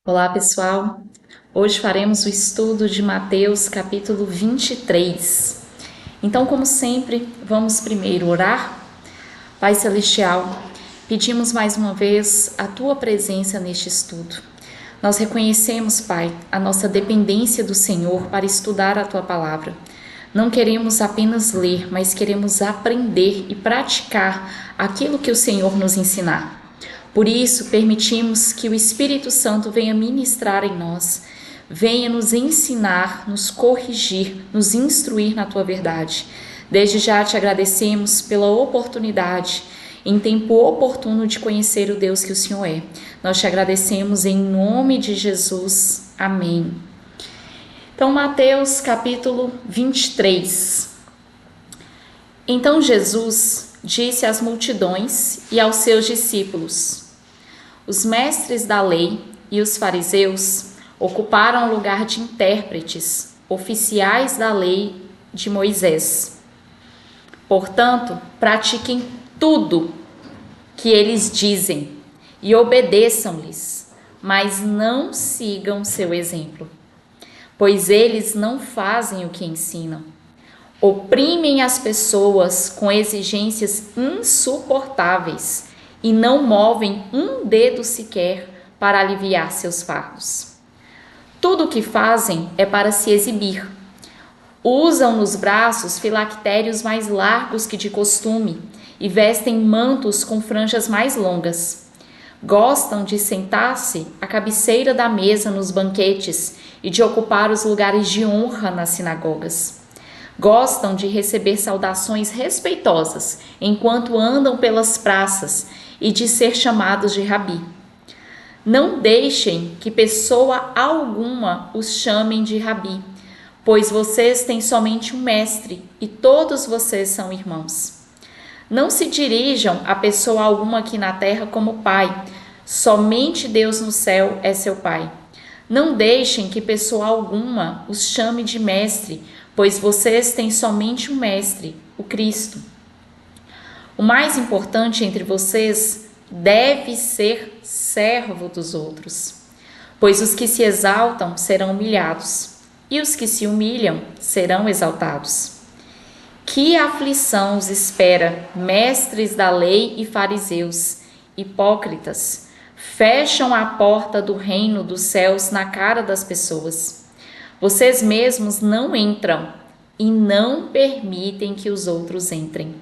Olá, pessoal! Hoje faremos o estudo de Mateus, capítulo 23. Então, como sempre, vamos primeiro orar. Pai Celestial, pedimos mais uma vez a Tua presença neste estudo. Nós reconhecemos, Pai, a nossa dependência do Senhor para estudar a Tua palavra. Não queremos apenas ler, mas queremos aprender e praticar aquilo que o Senhor nos ensinar. Por isso, permitimos que o Espírito Santo venha ministrar em nós, venha nos ensinar, nos corrigir, nos instruir na Tua verdade. Desde já te agradecemos pela oportunidade, em tempo oportuno, de conhecer o Deus que o Senhor é. Nós te agradecemos em nome de Jesus. Amém. Então, Mateus capítulo 23. Então Jesus disse às multidões e aos seus discípulos: os mestres da lei e os fariseus ocuparam o lugar de intérpretes, oficiais da lei de Moisés. Portanto, pratiquem tudo que eles dizem e obedeçam-lhes, mas não sigam seu exemplo, pois eles não fazem o que ensinam. Oprimem as pessoas com exigências insuportáveis e não movem um dedo sequer para aliviar seus fardos. Tudo o que fazem é para se exibir. Usam nos braços filactérios mais largos que de costume e vestem mantos com franjas mais longas. Gostam de sentar-se à cabeceira da mesa nos banquetes e de ocupar os lugares de honra nas sinagogas. Gostam de receber saudações respeitosas enquanto andam pelas praças e de ser chamados de rabi. Não deixem que pessoa alguma os chamem de rabi, pois vocês têm somente um mestre e todos vocês são irmãos. Não se dirijam a pessoa alguma aqui na terra como pai, somente Deus no céu é seu pai. Não deixem que pessoa alguma os chame de mestre, pois vocês têm somente um mestre, o Cristo. O mais importante entre vocês deve ser servo dos outros, pois os que se exaltam serão humilhados, e os que se humilham serão exaltados. Que aflição os espera, mestres da lei e fariseus, hipócritas! Fecham a porta do reino dos céus na cara das pessoas. Vocês mesmos não entram e não permitem que os outros entrem.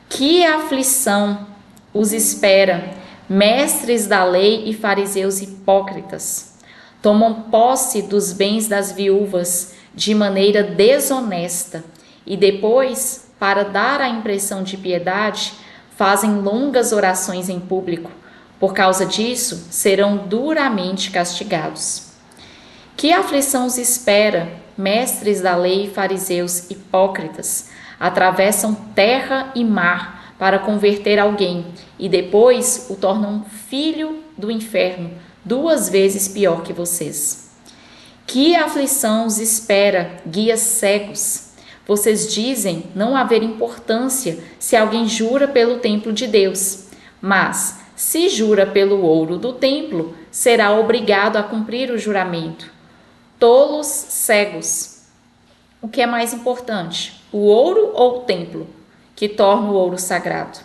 Que aflição os espera, mestres da lei e fariseus hipócritas! Tomam posse dos bens das viúvas de maneira desonesta e depois, para dar a impressão de piedade, fazem longas orações em público. Por causa disso, serão duramente castigados. Que aflição os espera, mestres da lei e fariseus hipócritas! Atravessam terra e mar para converter alguém e depois o tornam filho do inferno, 2 vezes pior que vocês. Que aflição os espera, guias cegos! Vocês dizem não haver importância se alguém jura pelo templo de Deus, mas se jura pelo ouro do templo, será obrigado a cumprir o juramento. Tolos cegos! O que é mais importante, o ouro ou o templo, que torna o ouro sagrado?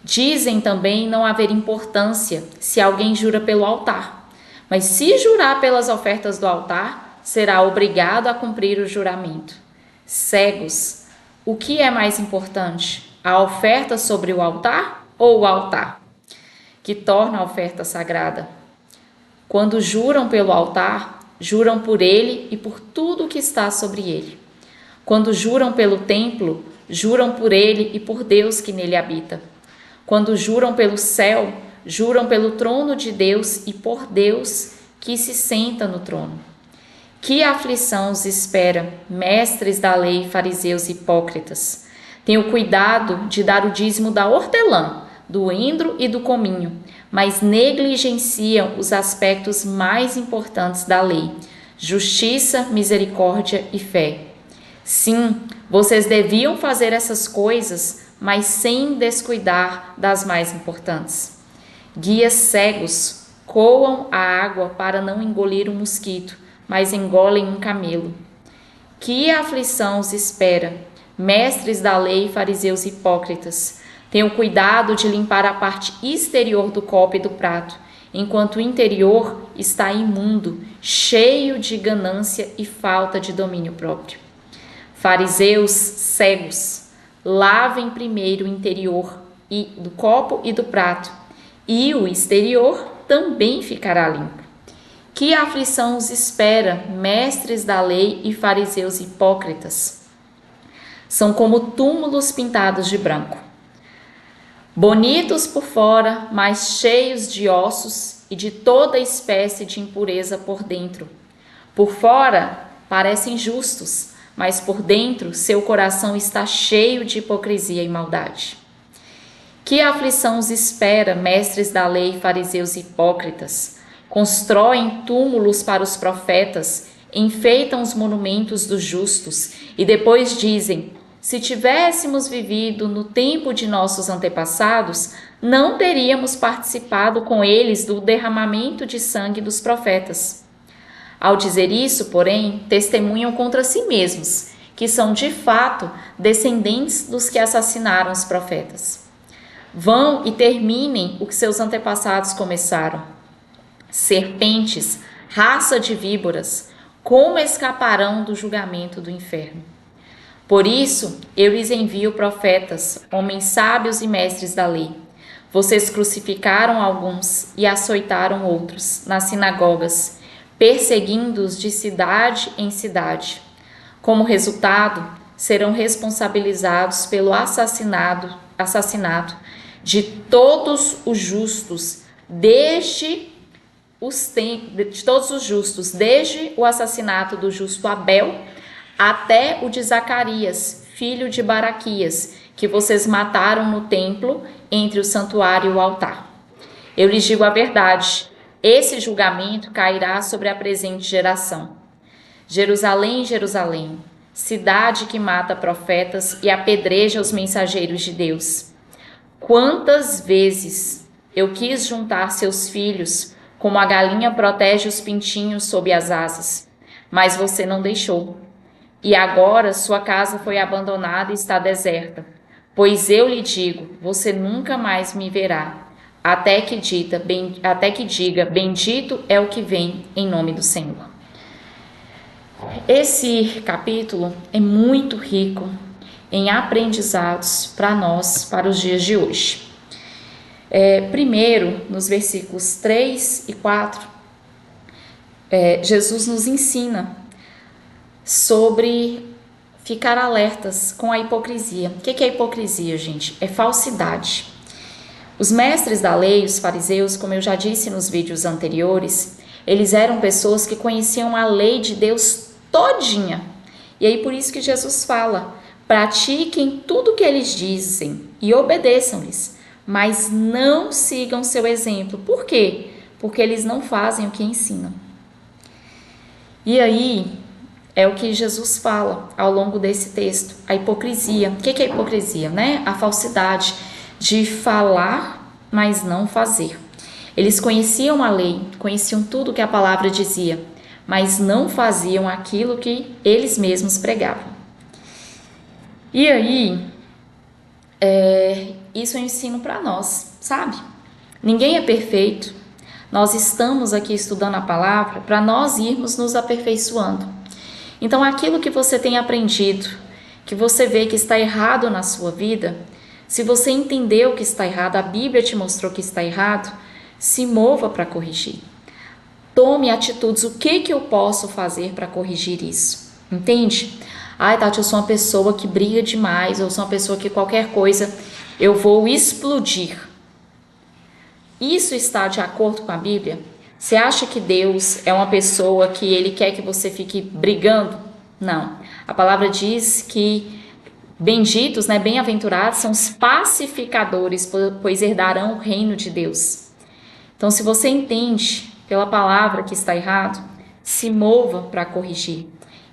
Dizem também não haver importância se alguém jura pelo altar, mas se jurar pelas ofertas do altar, será obrigado a cumprir o juramento. Cegos! O que é mais importante, a oferta sobre o altar ou o altar, que torna a oferta sagrada? Quando juram pelo altar, juram por ele e por tudo que está sobre ele. Quando juram pelo templo, juram por ele e por Deus que nele habita. Quando juram pelo céu, juram pelo trono de Deus e por Deus que se senta no trono. Que aflição os espera, mestres da lei, fariseus hipócritas! Tenham cuidado de dar o dízimo da hortelã, do endro e do cominho, mas negligenciam os aspectos mais importantes da lei: justiça, misericórdia e fé. Sim, vocês deviam fazer essas coisas, mas sem descuidar das mais importantes. Guias cegos! Coam a água para não engolir um mosquito, mas engolem um camelo. Que aflição os espera, mestres da lei, fariseus hipócritas! Tenham cuidado de limpar a parte exterior do copo e do prato, enquanto o interior está imundo, cheio de ganância e falta de domínio próprio. Fariseus cegos, lavem primeiro o interior do copo e do prato, e o exterior também ficará limpo. Que aflição os espera, mestres da lei e fariseus hipócritas! São como túmulos pintados de branco, bonitos por fora, mas cheios de ossos e de toda espécie de impureza por dentro. Por fora parecem justos, mas por dentro seu coração está cheio de hipocrisia e maldade. Que aflição os espera, mestres da lei, fariseus hipócritas! Constroem túmulos para os profetas, enfeitam os monumentos dos justos e depois dizem: se tivéssemos vivido no tempo de nossos antepassados, não teríamos participado com eles do derramamento de sangue dos profetas. Ao dizer isso, porém, testemunham contra si mesmos, que são de fato descendentes dos que assassinaram os profetas. Vão e terminem o que seus antepassados começaram. Serpentes, raça de víboras, como escaparão do julgamento do inferno? Por isso, eu lhes envio profetas, homens sábios e mestres da lei. Vocês crucificaram alguns e açoitaram outros nas sinagogas, perseguindo-os de cidade em cidade. Como resultado, serão responsabilizados pelo assassinato de todos os justos, desde o assassinato do justo Abel até o de Zacarias, filho de Baraquias, que vocês mataram no templo entre o santuário e o altar. Eu lhes digo a verdade, esse julgamento cairá sobre a presente geração. Jerusalém, Jerusalém, cidade que mata profetas e apedreja os mensageiros de Deus. Quantas vezes eu quis juntar seus filhos, como a galinha protege os pintinhos sob as asas, mas você não deixou. E agora sua casa foi abandonada e está deserta. Pois eu lhe digo, você nunca mais me verá, até que diga, bendito é o que vem em nome do Senhor. Esse capítulo é muito rico em aprendizados para nós, para os dias de hoje. Primeiro, nos versículos 3 e 4, Jesus nos ensina sobre ficar alertas com a hipocrisia. O que é hipocrisia, gente? É falsidade. Os mestres da lei, os fariseus, como eu já disse nos vídeos anteriores, eles eram pessoas que conheciam a lei de Deus todinha. E aí por isso que Jesus fala: pratiquem tudo o que eles dizem e obedeçam-lhes, mas não sigam seu exemplo. Por quê? Porque eles não fazem o que ensinam. E aí é o que Jesus fala ao longo desse texto, a hipocrisia. O que é hipocrisia, né? A falsidade de falar, mas não fazer. Eles conheciam a lei, conheciam tudo o que a palavra dizia, mas não faziam aquilo que eles mesmos pregavam. E aí, isso é um ensino para nós, sabe? Ninguém é perfeito. Nós estamos aqui estudando a palavra para nós irmos nos aperfeiçoando. Então, aquilo que você tem aprendido, que você vê que está errado na sua vida, se você entendeu que está errado, a Bíblia te mostrou que está errado, se mova para corrigir. Tome atitudes. O que eu posso fazer para corrigir isso? Entende? Ai, Tati, eu sou uma pessoa que briga demais, eu sou uma pessoa que qualquer coisa eu vou explodir. Isso está de acordo com a Bíblia? Você acha que Deus é uma pessoa que Ele quer que você fique brigando? Não. A palavra diz que benditos, bem-aventurados são os pacificadores, pois herdarão o reino de Deus. Então, se você entende pela palavra que está errado, se mova para corrigir.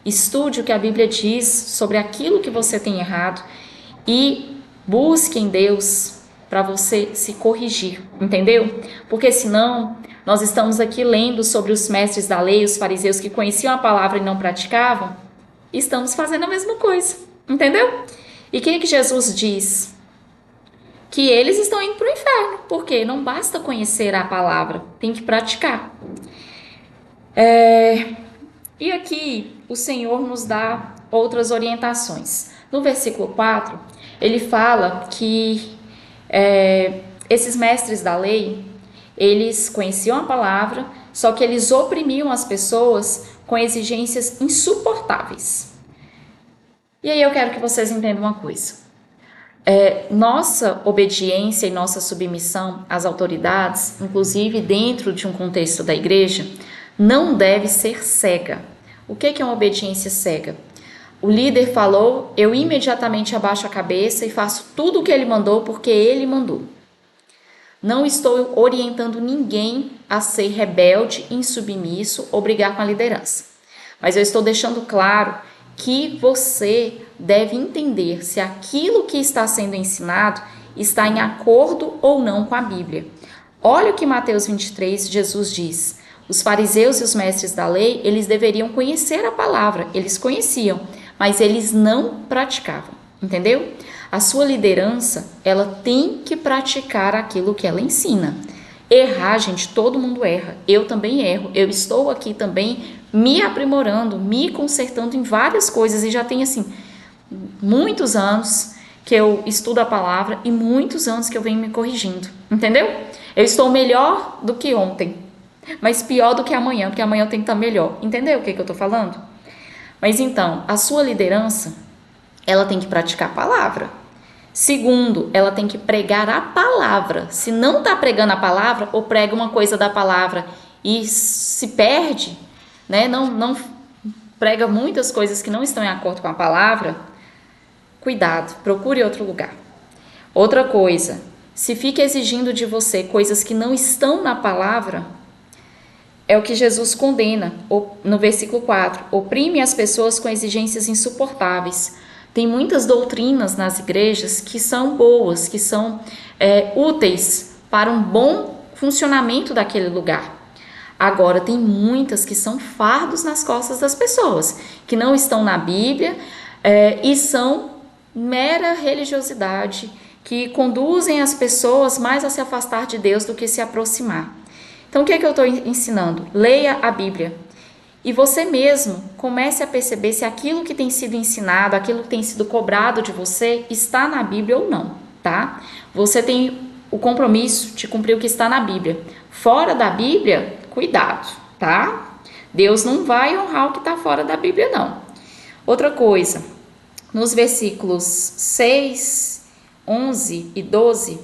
Estude o que a Bíblia diz sobre aquilo que você tem errado e busque em Deus para você se corrigir, entendeu? Porque senão Nós estamos aqui lendo sobre os mestres da lei, os fariseus que conheciam a palavra e não praticavam. Estamos fazendo a mesma coisa, entendeu? E o que Jesus diz? Que eles estão indo para o inferno, porque não basta conhecer a palavra, tem que praticar. E aqui o Senhor nos dá outras orientações. No versículo 4, ele fala que esses mestres da lei, eles conheciam a palavra, só que eles oprimiam as pessoas com exigências insuportáveis. E aí eu quero que vocês entendam uma coisa. Nossa obediência e nossa submissão às autoridades, inclusive dentro de um contexto da igreja, não deve ser cega. O que é uma obediência cega? O líder falou, eu imediatamente abaixo a cabeça e faço tudo o que ele mandou porque ele mandou. Não estou orientando ninguém a ser rebelde, insubmisso ou brigar com a liderança. Mas eu estou deixando claro que você deve entender se aquilo que está sendo ensinado está em acordo ou não com a Bíblia. Olha o que Mateus 23, Jesus diz. Os fariseus e os mestres da lei, eles deveriam conhecer a palavra, eles conheciam, mas eles não praticavam, entendeu? A sua liderança, ela tem que praticar aquilo que ela ensina. Errar, gente, todo mundo erra, eu também erro, eu estou aqui também me aprimorando, me consertando em várias coisas e já tem assim, muitos anos que eu estudo a palavra e muitos anos que eu venho me corrigindo, entendeu? Eu estou melhor do que ontem, mas pior do que amanhã, porque amanhã eu tenho que estar melhor, entendeu o que eu estou falando? Mas então, a sua liderança, ela tem que praticar a palavra. Segundo, ela tem que pregar a palavra. Se não está pregando a palavra, ou prega uma coisa da palavra e se perde, né? Não prega muitas coisas que não estão em acordo com a palavra, cuidado, procure outro lugar. Outra coisa, se fica exigindo de você coisas que não estão na palavra, é o que Jesus condena no versículo 4, oprime as pessoas com exigências insuportáveis. Tem muitas doutrinas nas igrejas que são boas, que são úteis para um bom funcionamento daquele lugar. Agora, tem muitas que são fardos nas costas das pessoas, que não estão na Bíblia e são mera religiosidade, que conduzem as pessoas mais a se afastar de Deus do que se aproximar. Então, o que é que eu estou ensinando? Leia a Bíblia. E você mesmo comece a perceber se aquilo que tem sido ensinado, aquilo que tem sido cobrado de você, está na Bíblia ou não, tá? Você tem o compromisso de cumprir o que está na Bíblia. Fora da Bíblia, cuidado, tá? Deus não vai honrar o que está fora da Bíblia, não. Outra coisa, nos versículos 6, 11 e 12,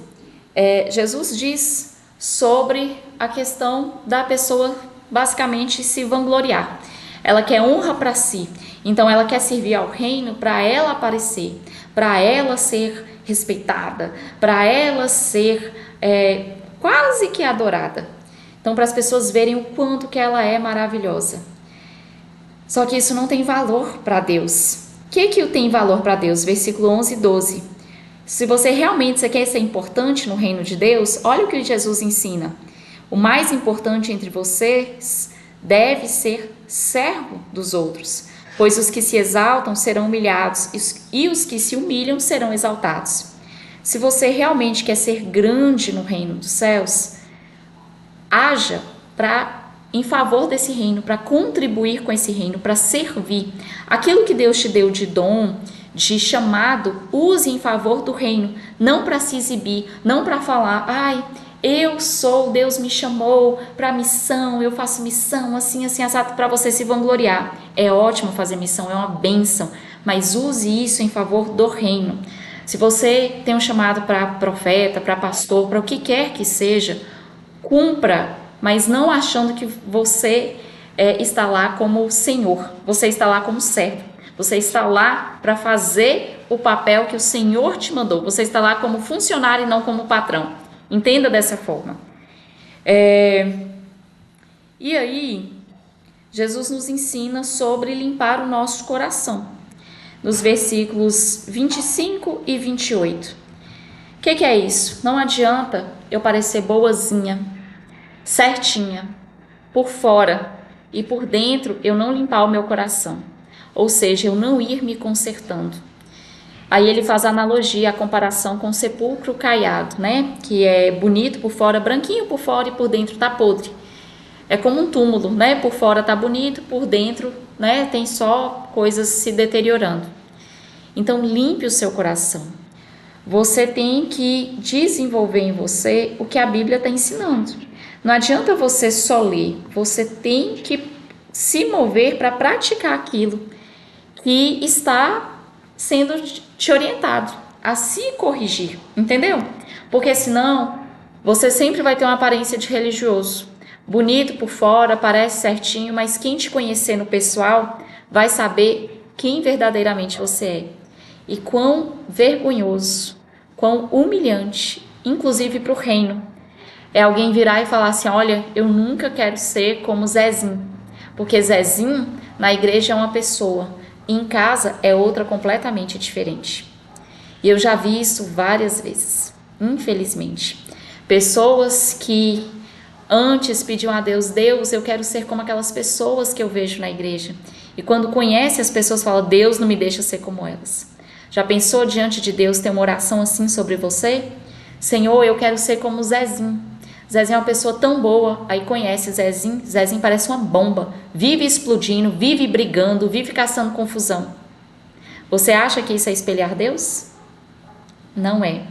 Jesus diz sobre a questão da pessoa basicamente se vangloriar. Ela quer honra para si, então ela quer servir ao reino para ela aparecer, para ela ser respeitada, para ela ser quase que adorada. Então, para as pessoas verem o quanto que ela é maravilhosa. Só que isso não tem valor para Deus. O que tem valor para Deus? Versículo 11 e 12. Se você realmente quer ser importante no reino de Deus, olha o que Jesus ensina. O mais importante entre vocês deve ser servo dos outros, pois os que se exaltam serão humilhados e os que se humilham serão exaltados. Se você realmente quer ser grande no reino dos céus, haja em favor desse reino, para contribuir com esse reino, para servir. Aquilo que Deus te deu de dom, de chamado, use em favor do reino, não para se exibir, não para falar, eu sou, Deus me chamou para missão, eu faço missão, assim, assado, para você se vangloriar. É ótimo fazer missão, é uma bênção, mas use isso em favor do reino. Se você tem um chamado para profeta, para pastor, para o que quer que seja, cumpra, mas não achando que você está lá como Senhor, você está lá como servo, você está lá para fazer o papel que o Senhor te mandou, você está lá como funcionário e não como patrão. Entenda dessa forma. E aí, Jesus nos ensina sobre limpar o nosso coração, nos versículos 25 e 28. O que é isso? Não adianta eu parecer boazinha, certinha, por fora e por dentro eu não limpar o meu coração, ou seja, eu não ir me consertando. Aí ele faz a analogia, a comparação com o sepulcro caiado, né? Que é bonito por fora, branquinho por fora e por dentro tá podre. É como um túmulo, né? Por fora tá bonito, por dentro, né? Tem só coisas se deteriorando. Então limpe o seu coração. Você tem que desenvolver em você o que a Bíblia está ensinando. Não adianta você só ler, você tem que se mover para praticar aquilo que está sendo te orientado a se corrigir, entendeu? Porque senão você sempre vai ter uma aparência de religioso, bonito por fora, parece certinho, mas quem te conhecer no pessoal vai saber quem verdadeiramente você é e quão vergonhoso, quão humilhante, inclusive para o reino, é alguém virar e falar assim: olha, eu nunca quero ser como Zezinho, porque Zezinho na igreja é uma pessoa, em casa é outra completamente diferente. E eu já vi isso várias vezes, infelizmente. Pessoas que antes pediam a Deus: Deus, eu quero ser como aquelas pessoas que eu vejo na igreja. E quando conhece as pessoas, fala: Deus não me deixa ser como elas. Já pensou diante de Deus ter uma oração assim sobre você? Senhor, eu quero ser como Zezinho. Zezinho é uma pessoa tão boa, aí conhece Zezinho, Zezinho parece uma bomba, vive explodindo, vive brigando, vive caçando confusão. Você acha que isso é espelhar Deus? Não é.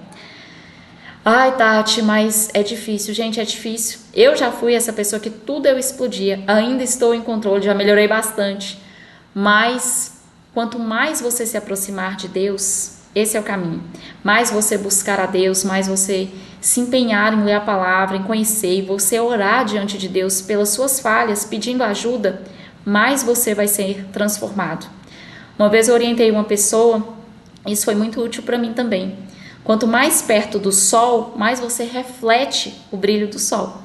Ai, Tati, mas é difícil, gente, é difícil. Eu já fui essa pessoa que tudo eu explodia, ainda estou em controle, já melhorei bastante. Mas quanto mais você se aproximar de Deus, esse é o caminho. Mais você buscar a Deus, mais você se empenhar em ler a palavra, em conhecer, e você orar diante de Deus pelas suas falhas, pedindo ajuda, mais você vai ser transformado. Uma vez eu orientei uma pessoa, isso foi muito útil para mim também. Quanto mais perto do sol, mais você reflete o brilho do sol.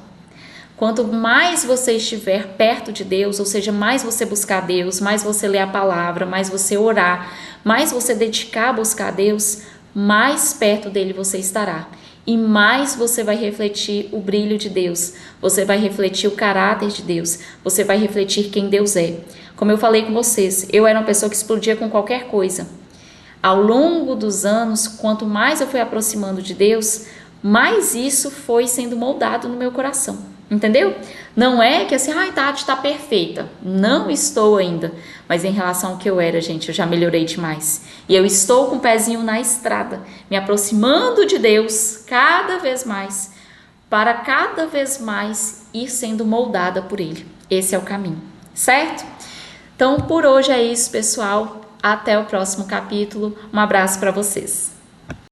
Quanto mais você estiver perto de Deus, ou seja, mais você buscar Deus, mais você ler a palavra, mais você orar, mais você dedicar a buscar a Deus, mais perto dele você estará. E mais você vai refletir o brilho de Deus, você vai refletir o caráter de Deus, você vai refletir quem Deus é. Como eu falei com vocês, eu era uma pessoa que explodia com qualquer coisa. Ao longo dos anos, quanto mais eu fui aproximando de Deus, mais isso foi sendo moldado no meu coração, entendeu? Não é que assim, ai, Tati, tá perfeita. Não estou ainda, mas em relação ao que eu era, gente, eu já melhorei demais. E eu estou com o pezinho na estrada, me aproximando de Deus cada vez mais, para cada vez mais ir sendo moldada por Ele. Esse é o caminho, certo? Então, por hoje é isso, pessoal. Até o próximo capítulo. Um abraço para vocês.